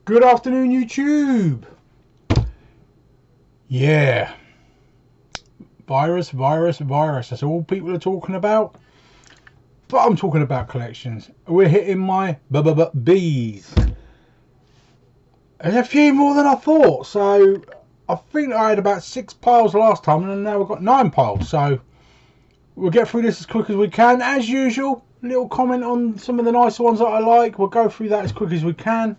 Good afternoon, YouTube. Yeah, virus. That's all people are talking about. But I'm talking about collections. We're hitting my B's. There's a few more than I thought. So I think I had about 6 piles last time, and now we've got 9 piles. So we'll get through this as quick as we can. As usual, little comment on some of the nicer ones that I like. We'll go through that as quick as we can,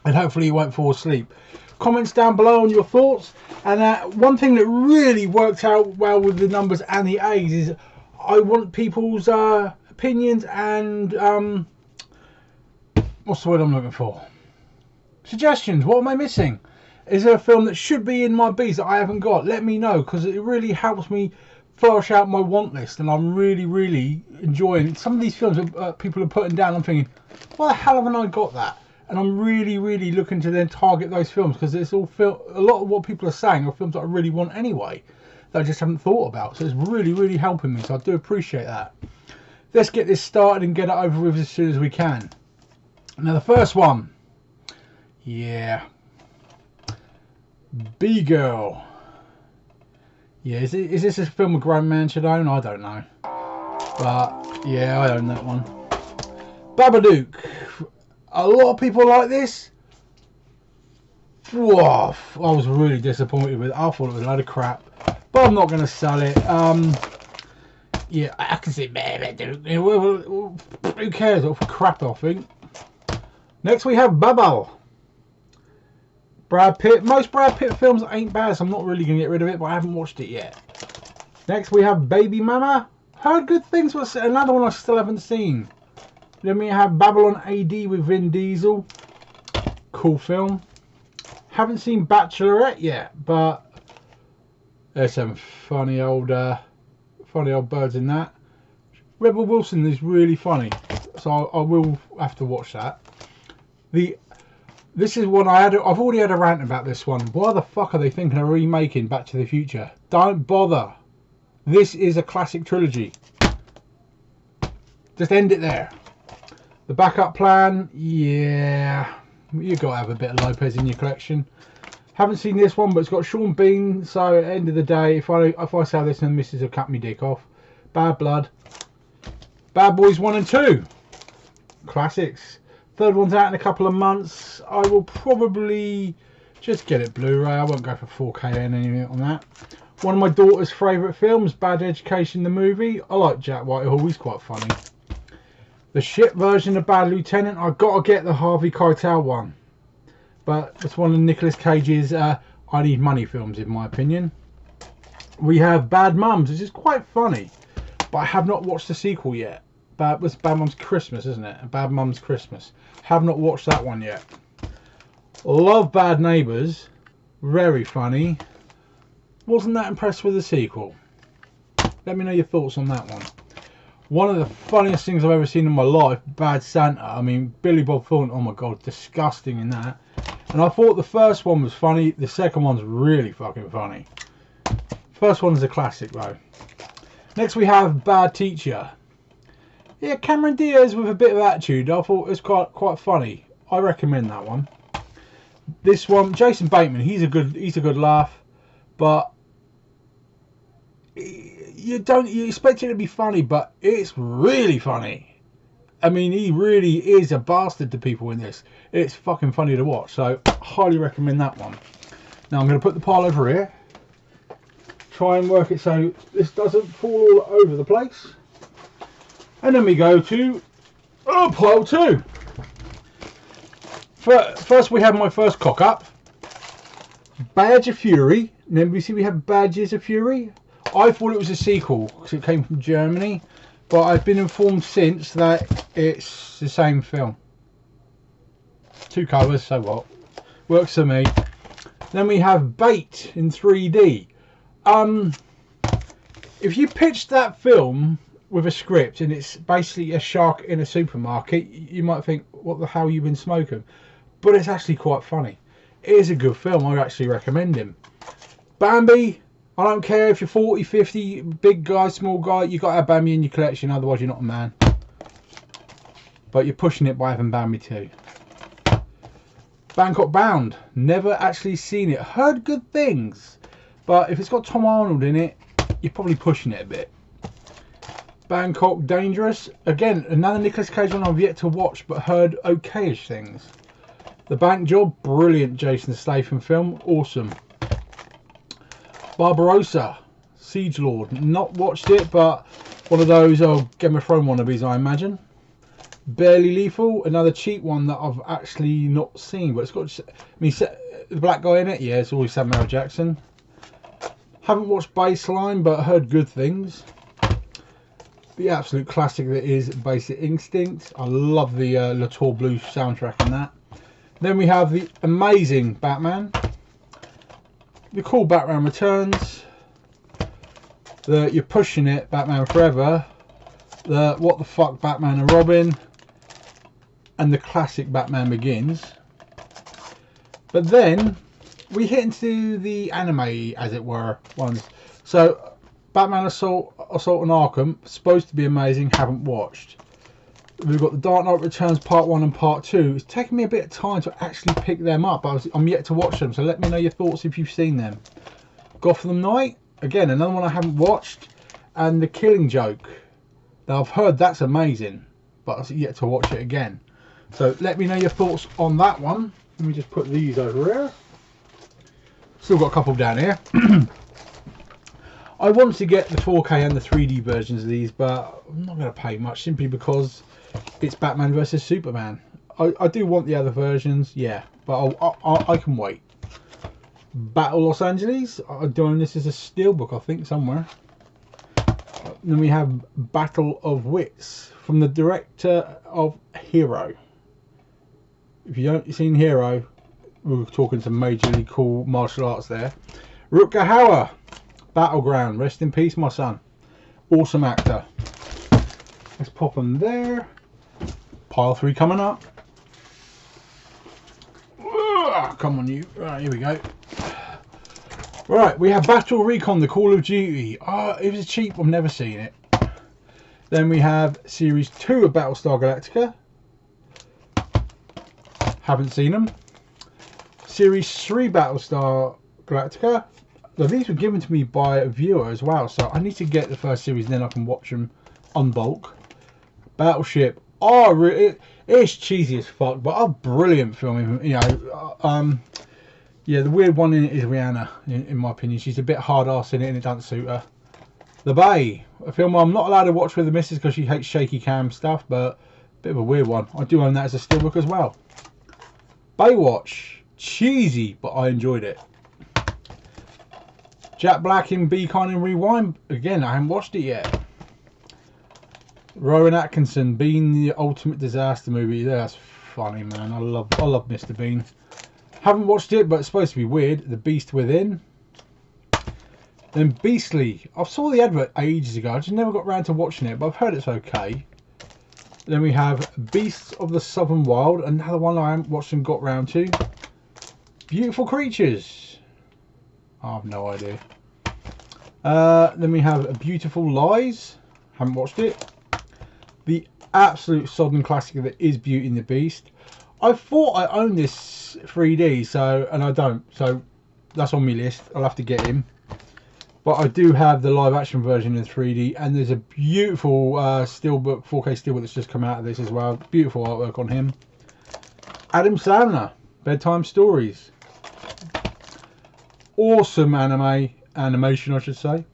and hopefully you won't fall asleep. Comments down below on your thoughts. And one thing that really worked out well with the numbers and the A's is I want people's opinions and what's the word I'm looking for? Suggestions. What am I missing? Is there a film that should be in my B's that I haven't got? Let me know, because it really helps me flush out my want list, and I'm really enjoying some of these films that people are putting down. I'm thinking, why the hell haven't I got that? And I'm really looking to then target those films, because it's all a lot of what people are saying are films that I really want anyway, that I just haven't thought about. So it's really helping me. So I do appreciate that. Let's get this started and get it over with as soon as we can. Now the first one, yeah, B-Girl. Yeah, is this a film a grown man should own? I don't know, but yeah, I own that one. Babadook. A lot of people like this. Whoa, I was really disappointed with it. I thought it was a load of crap, but I'm not going to sell it. Yeah, I can see Babadook. Who cares? What for crap, I think. Next we have Bubble. Brad Pitt. Most Brad Pitt films ain't bad, so I'm not really going to get rid of it, but I haven't watched it yet. Next we have Baby Mama. Heard good things, but another one I still haven't seen. Then we have Babylon AD with Vin Diesel. Cool film. Haven't seen Bachelorette yet, but there's some funny old birds in that. Rebel Wilson is really funny, so I will have to watch that. This is one I've already had a rant about this one. Why the fuck are they thinking of remaking Back to the Future? Don't bother. This is a classic trilogy. Just end it there. The Backup Plan, yeah, you got to have a bit of Lopez in your collection. Haven't seen this one, but it's got Sean Bean, so at the end of the day, if I sell this, then the missus will cut me dick off. Bad Blood. Bad Boys 1 and 2. Classics. Third one's out in a couple of months. I will probably just get it Blu-ray. I won't go for 4K and anything on that. One of my daughter's favourite films, Bad Education, the movie. I like Jack Whitehall, he's quite funny. The shit version of Bad Lieutenant, I've got to get the Harvey Keitel one. But it's one of Nicolas Cage's I Need Money films, in my opinion. We have Bad Mums, which is quite funny, but I have not watched the sequel yet. It's Bad Mums Christmas, isn't it? Bad Mums Christmas. Have not watched that one yet. Love Bad Neighbours. Very funny. Wasn't that impressed with the sequel. Let me know your thoughts on that one. One of the funniest things I've ever seen in my life, Bad Santa. I mean, Billy Bob Thornton, oh my god, disgusting in that. And I thought the first one was funny, the second one's really fucking funny. First one's a classic though. Next we have Bad Teacher. Yeah, Cameron Diaz with a bit of attitude. I thought it was quite funny. I recommend that one. This one, Jason Bateman, he's a good laugh, but you expect it to be funny, but it's really funny. I mean, he really is a bastard to people in this. It's fucking funny to watch, so highly recommend that one. Now I'm going to put the pile over here. Try and work it so this doesn't fall all over the place. And then we go to pile 2. First we have my first cock up. Badge of Fury. And then we see we have Badges of Fury. I thought it was a sequel because it came from Germany, but I've been informed since that it's the same film. 2 covers, so what? Works for me. Then we have Bait in 3D. If you pitched that film with a script and it's basically a shark in a supermarket, you might think, what the hell you been smoking? But it's actually quite funny. It is a good film. I actually recommend him. Bambi. I don't care if you're 40, 50, big guy, small guy, you got to have Bambi in your collection, otherwise you're not a man. But you're pushing it by having Bambi too. Bangkok Bound. Never actually seen it. Heard good things. But if it's got Tom Arnold in it, you're probably pushing it a bit. Bangkok Dangerous. Again, another Nicolas Cage one I've yet to watch, but heard okayish things. The Bank Job. Brilliant Jason Statham film. Awesome. Barbarossa. Siege Lord. Not watched it, but one of those Game of Thrones wannabes, I imagine. Barely Lethal, another cheap one that I've actually not seen, but it's got, I mean, the black guy in it, yeah, it's always Samuel L. Jackson. Haven't watched Baseline, but heard good things. The absolute classic that is Basic Instinct. I love the La Tour Blues soundtrack and that. Then we have the amazing Batman, the cool Batman Returns, the You're Pushing It Batman Forever, the What the Fuck Batman and Robin, and the classic Batman Begins. But then we hit into the anime, as it were, ones. So Batman Assault on Arkham, supposed to be amazing, haven't watched. We've got the Dark Knight Returns Part 1 and Part 2. It's taken me a bit of time to actually pick them up. I'm yet to watch them, so let me know your thoughts if you've seen them. Gotham Knight, again, another one I haven't watched. And The Killing Joke. Now, I've heard that's amazing, but I've yet to watch it again. So let me know your thoughts on that one. Let me just put these over here. Still got a couple down here. I want to get the 4K and the 3D versions of these, but I'm not going to pay much simply because it's Batman versus Superman. I do want the other versions, yeah, but I can wait. Battle Los Angeles. I'm doing this as a steelbook, I think, somewhere. Then we have Battle of Wits from the director of Hero. If you haven't seen Hero, we're talking some majorly cool martial arts there. Rutger Hauer, Battleground. Rest in peace, my son. Awesome actor. Let's pop them there. Pile 3 coming up. Come on, you. Right, here we go. Right, we have Battle Recon, the Call of Duty. It was cheap, I've never seen it. Then we have Series 2 of Battlestar Galactica. Haven't seen them. Series 3 Battlestar Galactica. Now, these were given to me by a viewer as well, so I need to get the first series, then I can watch them on bulk. Battleship. It's cheesy as fuck, but a brilliant film. You know, yeah, the weird one in it is Rihanna, in my opinion. She's a bit hard-ass in it and it doesn't suit her. The Bay, a film I'm not allowed to watch with the missus because she hates shaky cam stuff, but a bit of a weird one. I do own that as a steelbook as well. Baywatch, cheesy, but I enjoyed it. Jack Black in Be Kind and Rewind, again, I haven't watched it yet. Rowan Atkinson, Bean the Ultimate Disaster Movie, that's funny, man. I love Mr. Bean. Haven't watched it, but it's supposed to be weird. The Beast Within. Then Beastly. I saw the advert ages ago. I just never got around to watching it, but I've heard it's okay. Then we have Beasts of the Southern Wild. Another one I haven't watched and got round to. Beautiful Creatures. I have no idea. Then we have Beautiful Lies. Haven't watched it. The absolute sodden classic that is Beauty and the Beast. I thought I owned this 3D, and I don't, so that's on my list. I'll have to get him. But I do have the live action version in 3D, and there's a beautiful steelbook, 4K steelbook that's just come out of this as well. Beautiful artwork on him. Adam Sandler, Bedtime Stories. Awesome animation, I should say.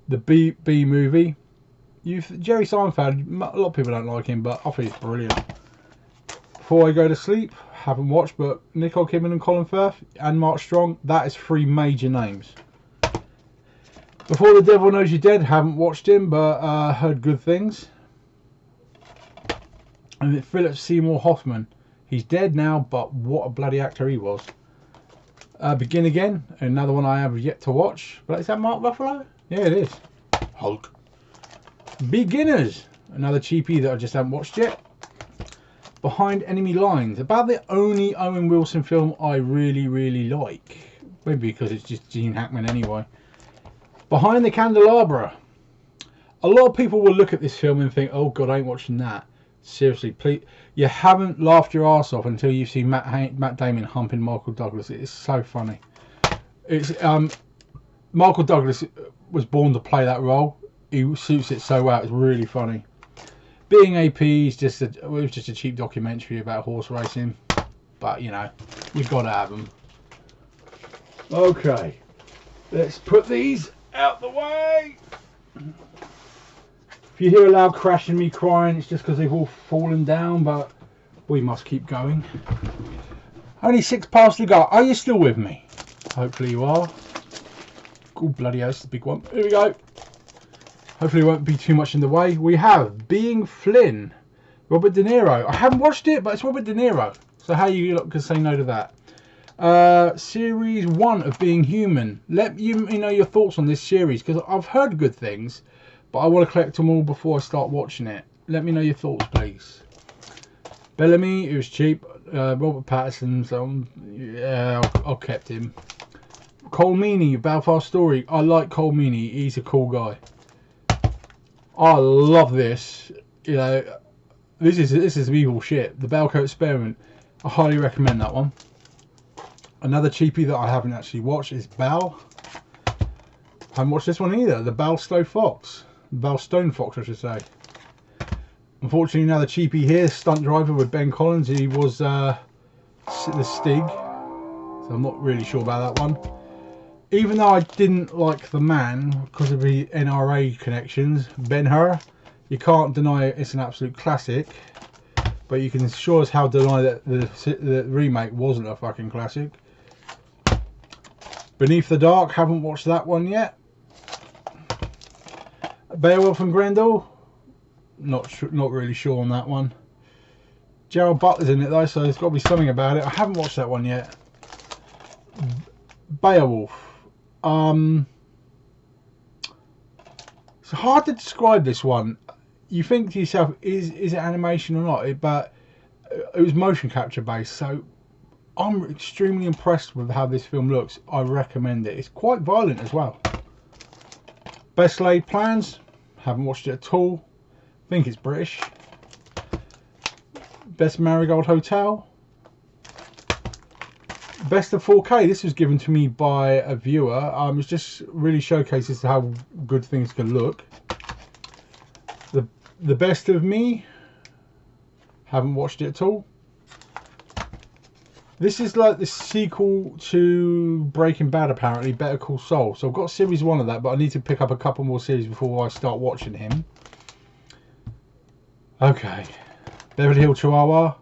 The B Movie. Jerry Seinfeld, a lot of people don't like him, but I think he's brilliant. Before I Go to Sleep, haven't watched, but Nicole Kidman and Colin Firth and Mark Strong, that is 3 major names. Before the Devil Knows You're Dead, haven't watched him, but heard good things. And Philip Seymour Hoffman, he's dead now, but what a bloody actor he was. Begin Again, another one I have yet to watch, but is that Mark Ruffalo? Yeah, it is. Hulk. Beginners, another cheapie that I just haven't watched yet. Behind Enemy Lines, about the only Owen Wilson film I really like. Maybe because it's just Gene Hackman anyway. Behind the Candelabra. A lot of people will look at this film and think, oh god, I ain't watching that. Seriously, please. You haven't laughed your ass off until you've seen Matt Damon humping Michael Douglas. It's so funny. It's Michael Douglas was born to play that role. He suits it so well. It's really funny. Being AP is just it was just a cheap documentary about horse racing, but you know, you've got to have them. Okay, let's put these out the way. If you hear a loud crash and me crying, it's just because they've all fallen down, but we must keep going. Only 6 parts to go. Are you still with me? Hopefully you are. Oh, bloody hell, it's a big one. Here we go. Hopefully it won't be too much in the way. We have Being Flynn, Robert De Niro. I haven't watched it, but it's Robert De Niro. So how you can say no to that? Series 1 of Being Human. Let me know your thoughts on this series, because I've heard good things, but I want to collect them all before I start watching it. Let me know your thoughts, please. Bellamy, it was cheap. Robert Pattinson, so yeah, I kept him. Cole Meany, Belfast Story. I like Cole Meany. He's a cool guy. I love this. You know, this is evil shit. The Belko Experiment. I highly recommend that one. Another cheapie that I haven't actually watched is Belle. I haven't watched this one either. The Belstone Fox. Belstone Fox, I should say. Unfortunately, another cheapie here. Stunt Driver with Ben Collins. He was the Stig. So I'm not really sure about that one. Even though I didn't like The Man because of the NRA connections, Ben-Hur, you can't deny it's an absolute classic. But you can sure as hell deny that the remake wasn't a fucking classic. Beneath the Dark, haven't watched that one yet. Beowulf and Grendel, not really sure on that one. Gerald Butler's in it though, so there's got to be something about it. I haven't watched that one yet. Beowulf. It's hard to describe this one. You think to yourself, is it animation or not? But it was motion capture based, so I'm extremely impressed with how this film looks. I recommend it. It's quite violent as well. Best Laid Plans, haven't watched it at all. Think it's British. Best Marigold Hotel. Best of 4K. This was given to me by a viewer. It just really showcases how good things can look. The Best of Me. Haven't watched it at all. This is like the sequel to Breaking Bad, apparently, Better Call Saul. So I've got series 1 of that, but I need to pick up a couple more series before I start watching him. Okay. Beverly Hills Chihuahua.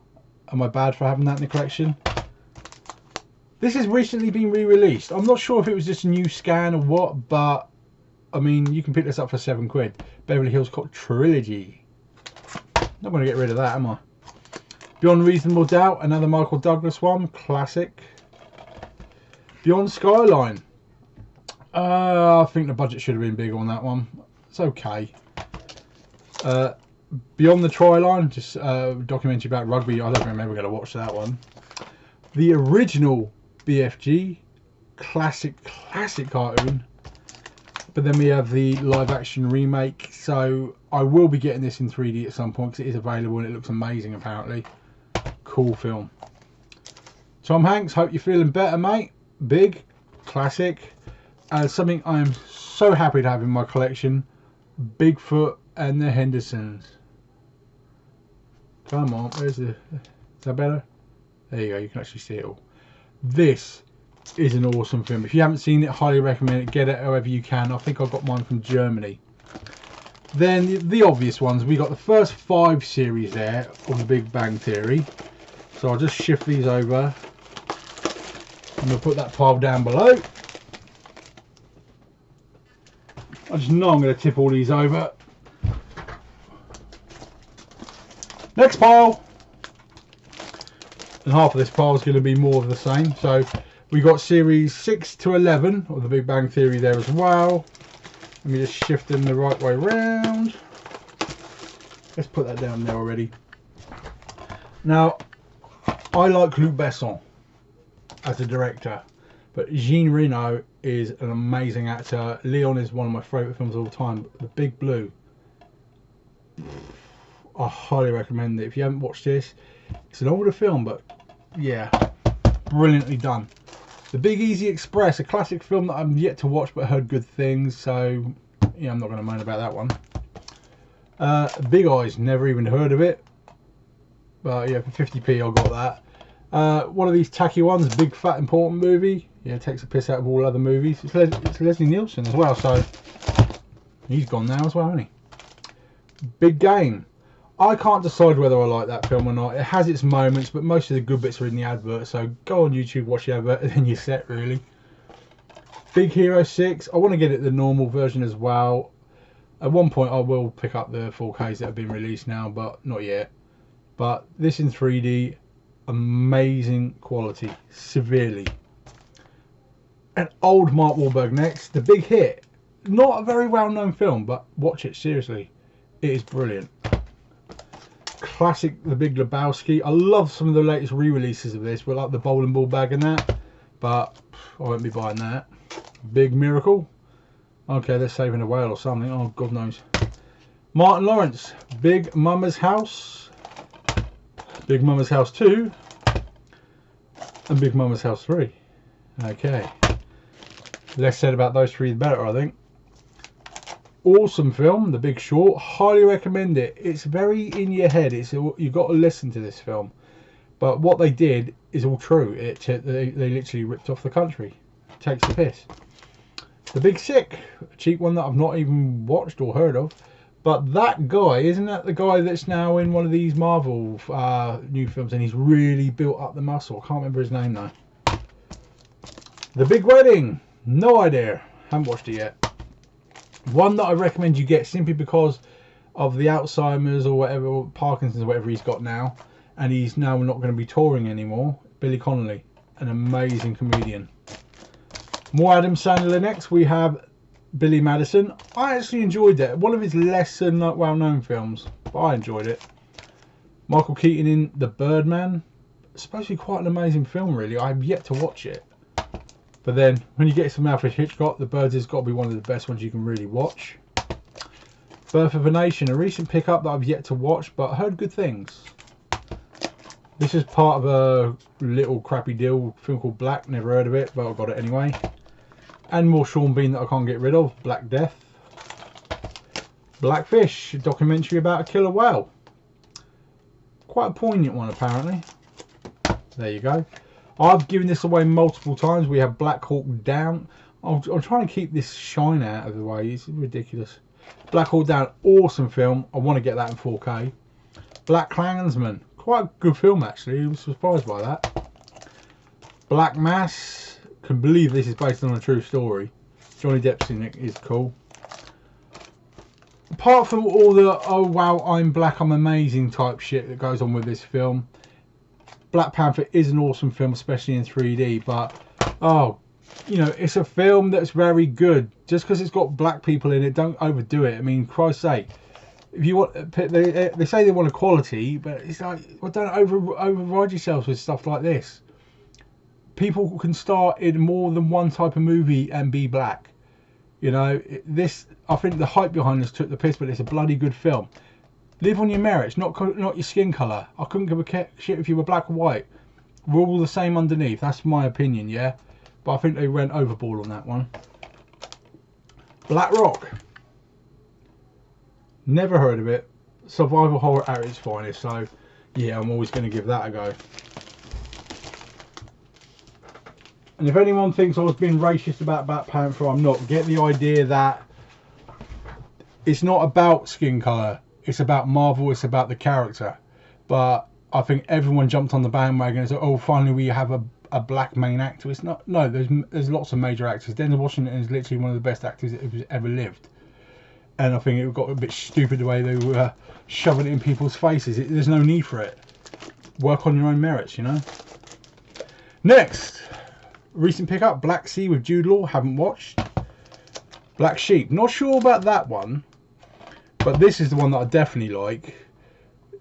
Am I bad for having that in the collection? This has recently been re-released. I'm not sure if it was just a new scan or what, but I mean, you can pick this up for £7. Beverly Hills Cop Trilogy. Not going to get rid of that, am I? Beyond Reasonable Doubt, another Michael Douglas one, classic. Beyond Skyline. I think the budget should have been bigger on that one. It's okay. Beyond the Try Line, just a documentary about rugby. I don't remember going to watch that one. The original BFG, classic cartoon. But then we have the live action remake. So I will be getting this in 3D at some point because it is available and it looks amazing apparently. Cool film. Tom Hanks, hope you're feeling better, mate. Big, classic. Something I am so happy to have in my collection. Bigfoot and the Hendersons. Come on, where's the... Is that better? There you go, you can actually see it all. This is an awesome film. If you haven't seen it, highly recommend it. Get it however you can. I think I got mine from Germany. Then the obvious ones. We got the first 5 series there of The Big Bang Theory. So I'll just shift these over. I'm going to put that pile down below. I just know I'm going to tip all these over. Next pile. And half of this pile is going to be more of the same. So we got series 6 to 11 of The Big Bang Theory there as well. Let me just shift them the right way around. Let's put that down there already. Now, I like Luc Besson as a director, but Jean Reno is an amazing actor. Leon is one of my favourite films of all time. The Big Blue. I highly recommend it. If you haven't watched this, it's an older film, but yeah, brilliantly done. The Big Easy Express, a classic film that I've yet to watch but heard good things, so yeah, I'm not going to moan about that one. Big Eyes, never even heard of it, but yeah, for 50p I got that. One of these tacky ones, Big Fat Important Movie. Yeah, it takes a piss out of all other movies. It's Leslie Nielsen as well, so he's gone now as well, hasn't he? Big Game. I can't decide whether I like that film or not. It has its moments, but most of the good bits are in the advert, so go on YouTube, watch the advert, and then you're set, really. Big Hero 6. I want to get it the normal version as well. At one point I will pick up the 4Ks that have been released now, but not yet. But this in 3D, amazing quality, severely. An old Mark Wahlberg next, The Big Hit. Not a very well-known film, but watch it, seriously. It is brilliant. Classic The Big Lebowski. I love some of the latest re-releases of this, but like the bowling ball bag and that, but I won't be buying that. Big Miracle. Okay, they're saving a whale or something. Oh, God knows. Martin Lawrence. Big Mama's House. Big Mama's House 2. And Big Mama's House 3. Okay. Less said about those three, the better, I think. Awesome film, The Big Short. Highly recommend it. It's very in your head. You've got to listen to this film. But what they did is all true. They literally ripped off the country. Takes the piss. The Big Sick, a cheap one that I've not even watched or heard of. But that guy, isn't that the guy that's now in one of these Marvel new films, and he's really built up the muscle? I can't remember his name though. The Big Wedding, no idea. Haven't watched it yet. One that I recommend you get simply because of the Alzheimer's or whatever, or Parkinson's or whatever he's got now, and he's now not going to be touring anymore. Billy Connolly, an amazing comedian. More Adam Sandler next. We have Billy Madison. I actually enjoyed that. One of his less well-known films, but I enjoyed it. Michael Keaton in The Birdman. It's supposed to be quite an amazing film, really. I've yet to watch it. But then, when you get some Alfred Hitchcock, The Birds has got to be one of the best ones you can really watch. Birth of a Nation, a recent pickup that I've yet to watch, but heard good things. This is part of a little crappy deal film called Black. Never heard of it, but I got it anyway. And more Sean Bean that I can't get rid of. Black Death. Blackfish, a documentary about a killer whale. Quite a poignant one, apparently. There you go. I've given this away multiple times. We have Black Hawk Down. I'm trying to keep this shine out of the way. It's ridiculous. Black Hawk Down, awesome film. I want to get that in 4K. Black Klansman, quite a good film actually. I was surprised by that. Black Mass. Can believe this is based on a true story. Johnny Depp's in it, is cool. Apart from all the oh wow I'm black I'm amazing type shit that goes on with this film, Black Panther is an awesome film, especially in 3D, but oh, you know, it's a film that's very good. Just because it's got black people in it, don't overdo it. I mean, Christ's sake, if you want, they say they want equality, but it's like, well, don't override yourselves with stuff like this. People can star in more than one type of movie and be black. You know, this, I think the hype behind this took the piss, but it's a bloody good film. Live on your merits, not your skin colour. I couldn't give a shit if you were black or white. We're all the same underneath. That's my opinion, yeah? But I think they went overboard on that one. Black Rock. Never heard of it. Survival horror at its finest, so yeah, I'm always going to give that a go. And if anyone thinks I was being racist about Black Panther, I'm not. Get the idea that it's not about skin colour. It's about Marvel. It's about the character. But I think everyone jumped on the bandwagon and said, "Oh, finally we have a black main actor." It's not. No, there's lots of major actors. Denzel Washington is literally one of the best actors that has ever lived. And I think it got a bit stupid the way they were shoving it in people's faces. There's no need for it. Work on your own merits, you know. Next. Recent pickup, Black Sea with Jude Law, haven't watched. Black Sheep, not sure about that one, but this is the one that I definitely like.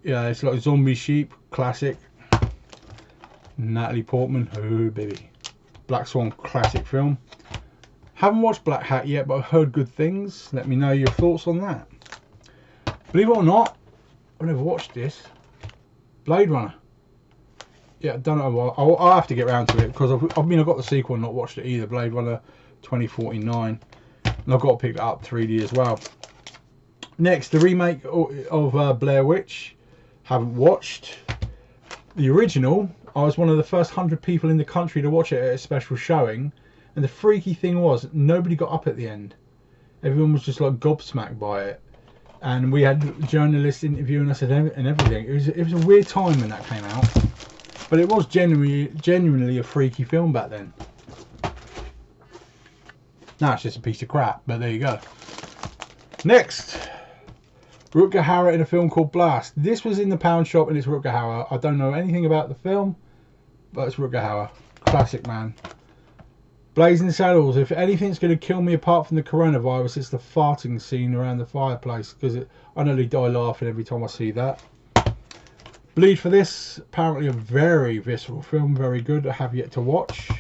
Yeah, it's like Zombie Sheep, classic. Natalie Portman, oh baby. Black Swan, classic film. Haven't watched Black Hat yet, but I've heard good things. Let me know your thoughts on that. Believe it or not, I've never watched this. Blade Runner. Yeah, I don't know. I'll have to get around to it because I've got the sequel and not watched it either. Blade Runner 2049, and I've got to pick it up 3D as well. Next, the remake of Blair Witch. Haven't watched. The original, I was one of the first 100 people in the country to watch it at a special showing, and the freaky thing was nobody got up at the end. Everyone was just like gobsmacked by it, and we had journalists interviewing us and everything. It was a weird time when that came out. But it was genuinely a freaky film back then. Now it's just a piece of crap, but there you go. Next, Rutger Hauer in a film called Blast. This was in the pound shop and it's Rutger Hauer. I don't know anything about the film, but it's Rutger Hauer. Classic man. Blazing Saddles. If anything's going to kill me apart from the coronavirus, it's the farting scene around the fireplace, because I nearly die laughing every time I see that. Bleed for This, apparently a very visceral film, very good. I have yet to watch.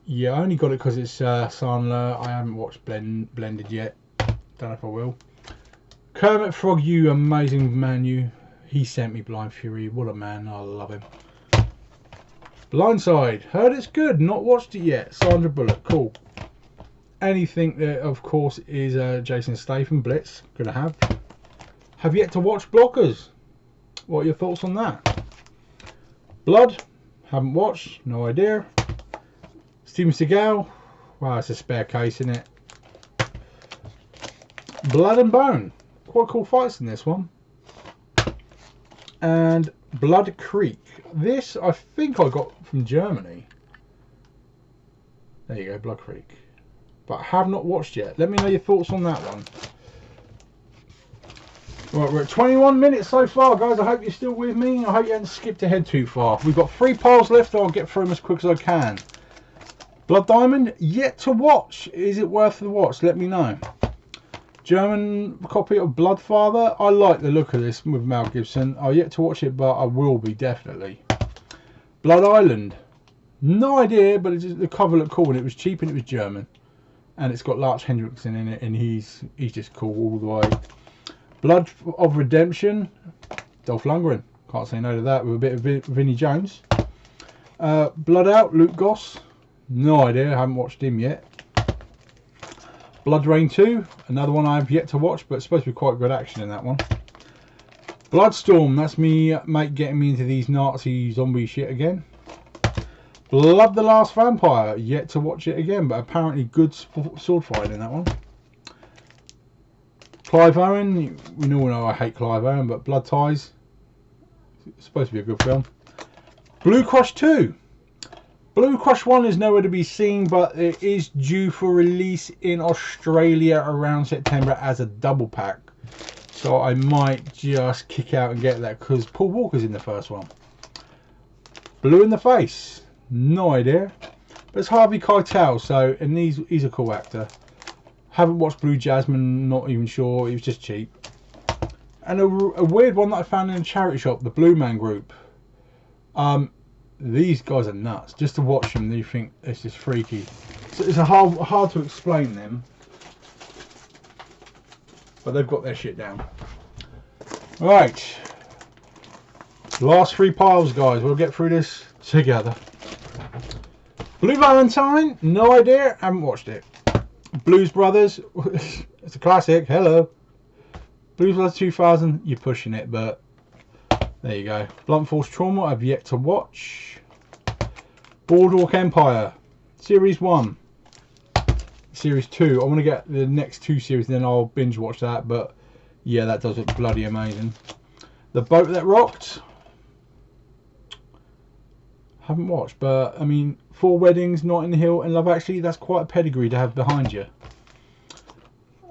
Yeah, I only got it because it's Sandler. I haven't watched Blended yet. Don't know if I will. Kermit Frog, you amazing man, you. He sent me Blind Fury. What a man, I love him. Blindside, heard it's good, not watched it yet. Sandra Bullock, cool. Anything that, of course, is Jason Statham, Blitz, gonna have. Have yet to watch Blockers. What are your thoughts on that? Blood, haven't watched, no idea. Steven Seagal, wow, it's a spare case, isn't it? Blood and Bone, quite cool fights in this one. And Blood Creek, this I think I got from Germany. There you go, Blood Creek. But I have not watched yet. Let me know your thoughts on that one. Right, we're at 21 minutes so far, guys. I hope you're still with me. I hope you haven't skipped ahead too far. We've got 3 piles left. I'll get through them as quick as I can. Blood Diamond, yet to watch. Is it worth the watch? Let me know. German copy of Bloodfather. I like the look of this with Mel Gibson. I've yet to watch it, but I will be, definitely. Blood Island. No idea, but the cover looked cool and it was cheap and it was German. And it's got Lars Henriksen in it and he's just cool all the way. Blood of Redemption, Dolph Lundgren, can't say no to that, with a bit of Vinnie Jones. Blood Out, Luke Goss, no idea, I haven't watched him yet. Blood Rain 2, another one I have yet to watch, but it's supposed to be quite good action in that one. Bloodstorm, that's me, mate, getting me into these Nazi zombie shit again. Blood the Last Vampire, yet to watch it again, but apparently good sword fighting in that one. Clive Owen, we all know I hate Clive Owen, but Blood Ties, it's supposed to be a good film. Blue Crush 2. Blue Crush 1 is nowhere to be seen, but it is due for release in Australia around September as a double pack. So I might just kick out and get that because Paul Walker's in the first one. Blue in the Face, no idea. But it's Harvey Keitel, so, and he's a cool actor. Haven't watched Blue Jasmine, not even sure, it was just cheap. And a weird one that I found in a charity shop, the Blue Man Group. These guys are nuts. Just to watch them, you think it's just freaky. So it's hard to explain them. But they've got their shit down. Right. Last 3 piles, guys. We'll get through this together. Blue Valentine, no idea, haven't watched it. Blues Brothers, it's a classic, hello. Blues Brothers 2000, you're pushing it, but there you go. Blunt Force Trauma, I've yet to watch. Boardwalk Empire, Series 1. Series 2, I want to get the next 2 series, then I'll binge watch that, but yeah, that does look bloody amazing. The Boat That Rocked, haven't watched, but I mean, 4 Weddings, Notting Hill and Love Actually, that's quite a pedigree to have behind you.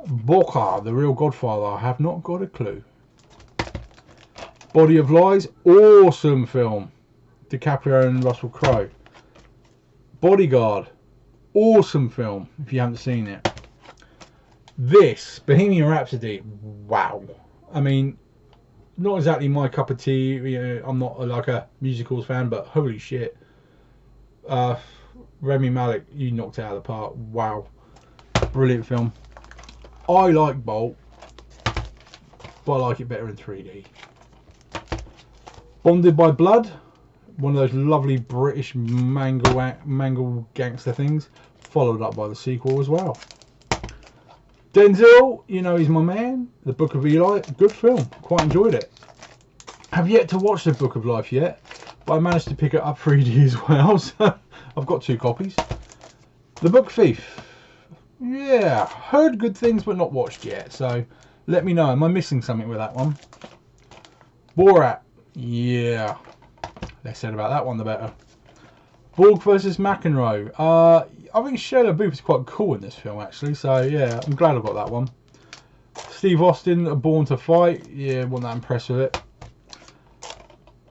Boca, The Real Godfather, I have not got a clue. Body of Lies, awesome film. DiCaprio and Russell Crowe. Bodyguard, awesome film if you haven't seen it. This, Bohemian Rhapsody, wow. I mean, not exactly my cup of tea, you know, I'm not like a musicals fan, but holy shit. Rami Malek, you knocked it out of the park. Wow, brilliant film. I like Bolt. but I like it better in 3D. Bonded by Blood, one of those lovely British mangle gangster things, followed up by the sequel as well. Denzel, you know he's my man. The Book of Eli, good film, quite enjoyed it. Have yet to watch The Book of Life yet, but I managed to pick it up 3D as well, so I've got 2 copies. The Book Thief, yeah, heard good things but not watched yet, so let me know, am I missing something with that one? Borat, yeah, less said about that one the better. Borg versus McEnroe, I think Shia LaBeouf is quite cool in this film actually, so yeah, I'm glad I got that one. Steve Austin, Born to Fight, yeah, wasn't that impressed with it.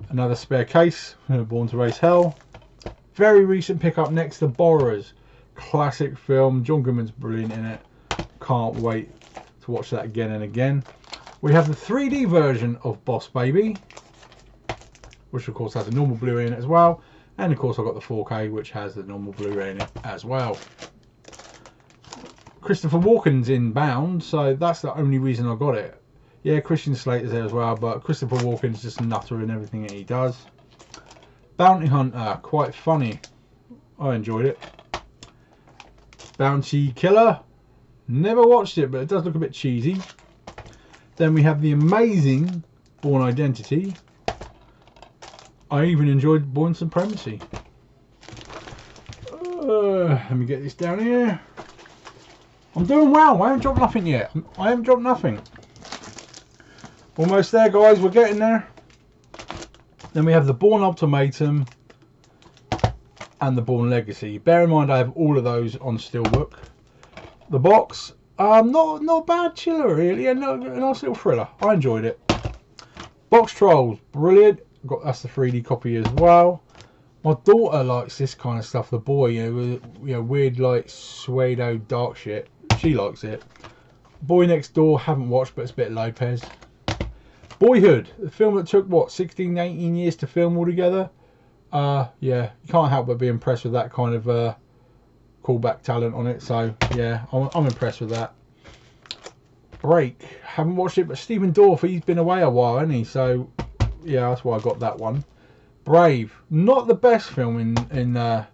Another Spare Case, Born to Raise Hell. Very recent pickup next to Borrowers, classic film, John Goodman's brilliant in it, can't wait to watch that again and again. We have the 3D version of Boss Baby, which of course has a normal Blu-ray in it as well. And of course I've got the 4K, which has the normal Blu-ray in it as well. Christopher Walken's in Bound, so that's the only reason I got it. Yeah, Christian Slater's there as well, but Christopher Walken's just a nutter in everything that he does. Bounty Hunter, quite funny. I enjoyed it. Bounty Killer, never watched it, but it does look a bit cheesy. Then we have the amazing Bourne Identity. I even enjoyed Bourne Supremacy. Let me get this down here. I'm doing well. I haven't dropped nothing yet. I haven't dropped nothing. Almost there, guys. We're getting there. Then we have the Bourne Ultimatum and the Bourne Legacy. Bear in mind, I have all of those on Steelbook. The box, not a bad chiller really, and a nice little thriller. I enjoyed it. Box Trolls, brilliant. That's the 3D copy as well. My daughter likes this kind of stuff. The boy, you know, weird like pseudo dark shit. She likes it. Boy Next Door, haven't watched, but it's a bit Lopez. Boyhood, the film that took what 16, 18 years to film altogether. Yeah, you can't help but be impressed with that kind of callback talent on it. So yeah, I'm impressed with that. Break, haven't watched it, but Stephen Dorff, he's been away a while, hasn't he? So yeah, that's why I got that one. Brave, not the best film in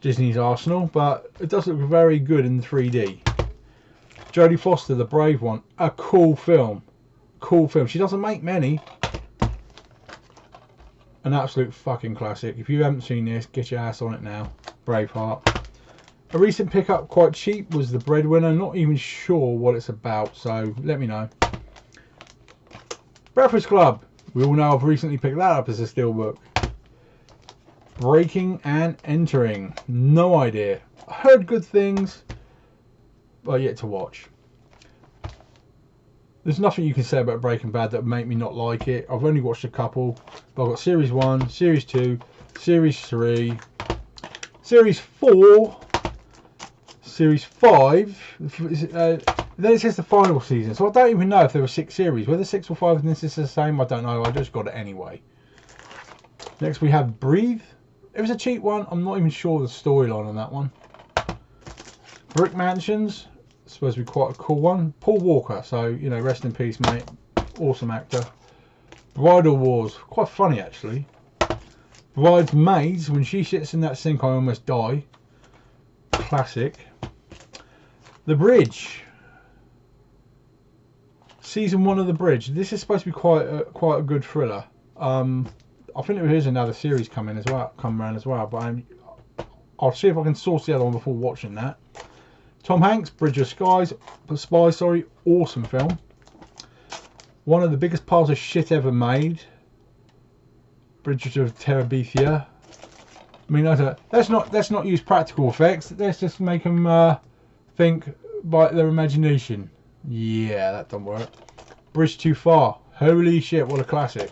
Disney's arsenal, but it does look very good in 3D. Jodie Foster, The Brave one, a cool film. Cool film. She doesn't make many. An absolute fucking classic. If you haven't seen this, get your ass on it now. Braveheart. A recent pickup, quite cheap, was The Breadwinner. Not even sure what it's about, so let me know. Breakfast Club. We all know I've recently picked that up as a steelbook. Breaking and Entering. No idea. I heard good things, but yet to watch. There's nothing you can say about Breaking Bad that would make me not like it. I've only watched a couple, but I've got Series 1, Series 2, Series 3, Series 4, Series 5. Then it says the final season, so I don't even know if there were 6 series. Whether 6 or 5 and this is the same, I don't know. I just got it anyway. Next we have Breathe. It was a cheap one. I'm not even sure the storyline on that one. Brick Mansions. Supposed to be quite a cool one. Paul Walker, so you know, rest in peace, mate. Awesome actor. Bridal Wars. Quite funny actually. Bridesmaids. When she sits in that sink, I almost die. Classic. The Bridge. Season 1 of The Bridge. This is supposed to be quite a good thriller. I think there is another series come around as well, but I'll see if I can source the other one before watching that. Tom Hanks, Bridge of Spies, awesome film. One of the biggest piles of shit ever made. Bridge of Terabithia. I mean, let's not use practical effects. Let's just make them think by their imagination. Yeah, that don't work. Bridge Too Far. Holy shit, what a classic.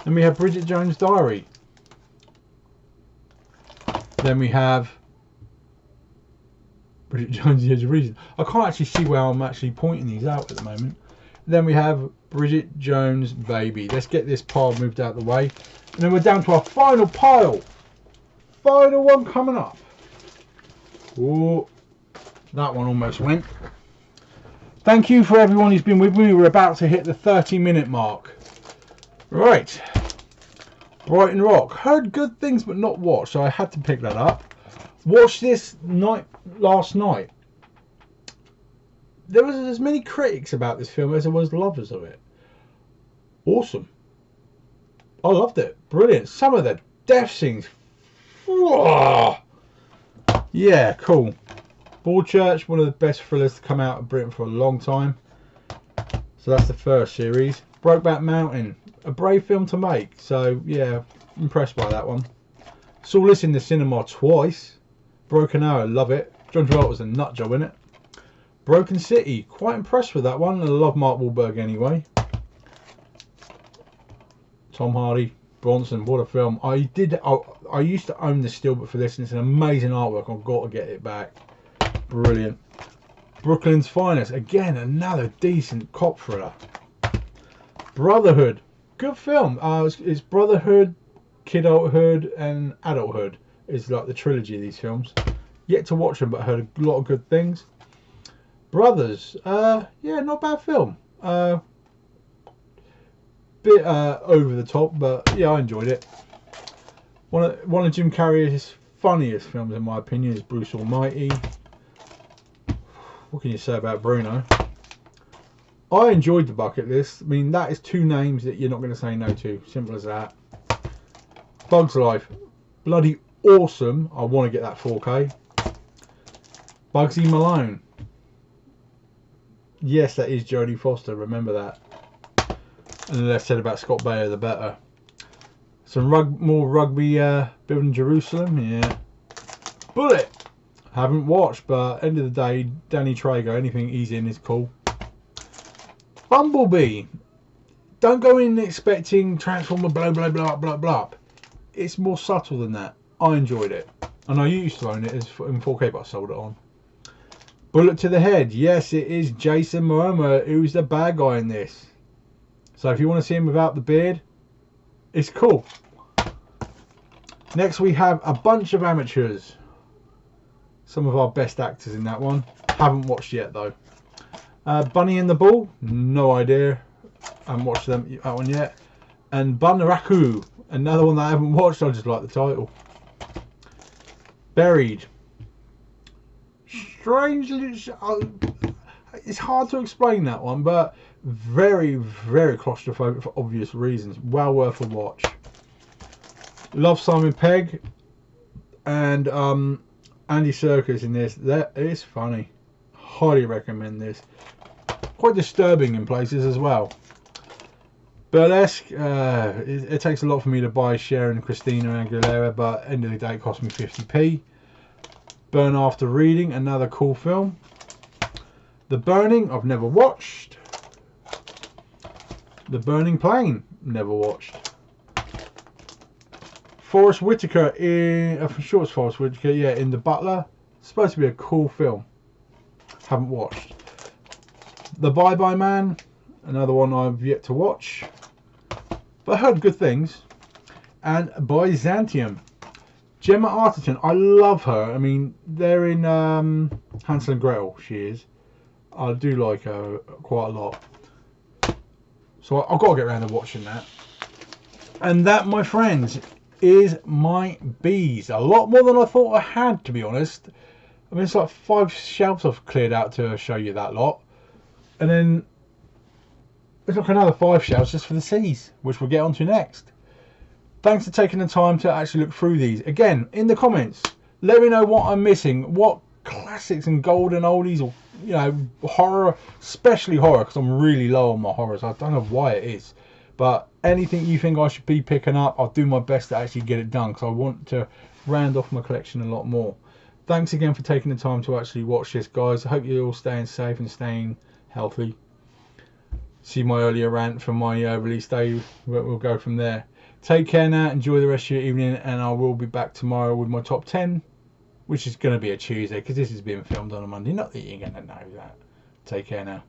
Then we have Bridget Jones' Diary. Then we have Bridget Jones' The Edge of Reason. I can't actually see where I'm actually pointing these out at the moment. Then we have Bridget Jones' Baby. Let's get this pile moved out of the way. And then we're down to our final pile. Final one coming up. Oh, that one almost went. Thank you for everyone who's been with me. We're about to hit the 30-minute mark. Right. Brighton Rock. Heard good things but not watched, so I had to pick that up. Watched this last night. There was as many critics about this film as there was lovers of it. Awesome. I loved it. Brilliant. Some of the death scenes. Whoa. Yeah, cool. Broadchurch, one of the best thrillers to come out of Britain for a long time. So that's the first series. Brokeback Mountain, a brave film to make. So yeah, impressed by that one. Saw this in the cinema twice. Broken Arrow, love it. John Travolta's a nut job in it. Broken City, quite impressed with that one. I love Mark Wahlberg anyway. Tom Hardy, Bronson, what a film. I used to own this still, but for this, and it's an amazing artwork. I've got to get it back. Brilliant. Brooklyn's Finest, again another decent cop thriller. Brotherhood, good film. It's Brotherhood, Kidulthood, and Adulthood. Is like the trilogy of these films. Yet to watch them, but heard a lot of good things. Brothers, yeah, not bad film. Bit over the top, but yeah, I enjoyed it. One of Jim Carrey's funniest films, in my opinion, is Bruce Almighty. What can you say about Bruno? I enjoyed The Bucket List. I mean, that is two names that you're not going to say no to. Simple as that. Bug's Life, bloody awesome. I want to get that 4K. Bugsy Malone. Yes, that is Jodie Foster. Remember that. And the less said about Scott Baio, the better. Some more rugby building Jerusalem. Yeah. Bullet. Haven't watched, but end of the day, Danny Trejo, anything he's in is cool. Bumblebee. Don't go in expecting Transformer blah blah blah blah blah. It's more subtle than that. I enjoyed it. And I used to own it in 4K, but I sold it on. Bullet to the Head. Yes, it is Jason Momoa who's the bad guy in this. So if you want to see him without the beard, it's cool. Next we have A Bunch of Amateurs. Some of our best actors in that one. Haven't watched yet though. Bunny and the Bull. No idea. I haven't watched that one yet. And Bunraku. Another one that I haven't watched. I just like the title. Buried. Strangely, it's hard to explain that one, but very, very claustrophobic for obvious reasons. Well worth a watch. Love Simon Pegg and Andy Serkis in this. That is funny. Highly recommend this. Quite disturbing in places as well. Burlesque. It takes a lot for me to buy Sharon Christina Aguilera, but end of the day it cost me 50p. Burn After Reading, another cool film. The Burning, I've never watched. The Burning Plain, never watched. Forrest Whitaker I'm sure it's Forrest Whitaker, yeah, in The Butler. It's supposed to be a cool film. Haven't watched. The Bye Bye Man, another one I've yet to watch, but I heard good things. And Byzantium. Gemma Arterton, I love her. I mean, they're in Hansel and Gretel, she is. I do like her quite a lot. So I've got to get around to watching that. And that, my friends, is my bees. A lot more than I thought I had, to be honest. I mean, it's like 5 shelves I've cleared out to show you that lot. And then there's like another 5 shelves just for the C's, which we'll get onto next. Thanks for taking the time to actually look through these. Again, in the comments, let me know what I'm missing. What classics and golden oldies, or you know, horror, especially horror, because I'm really low on my horrors. I don't know why it is. But anything you think I should be picking up, I'll do my best to actually get it done, because I want to round off my collection a lot more. Thanks again for taking the time to actually watch this, guys. I hope you're all staying safe and staying healthy. See my earlier rant from my release day. We'll go from there. Take care now, enjoy the rest of your evening, and I will be back tomorrow with my top 10, which is going to be a Tuesday, because this is being filmed on a Monday. Not that you're going to know that. Take care now.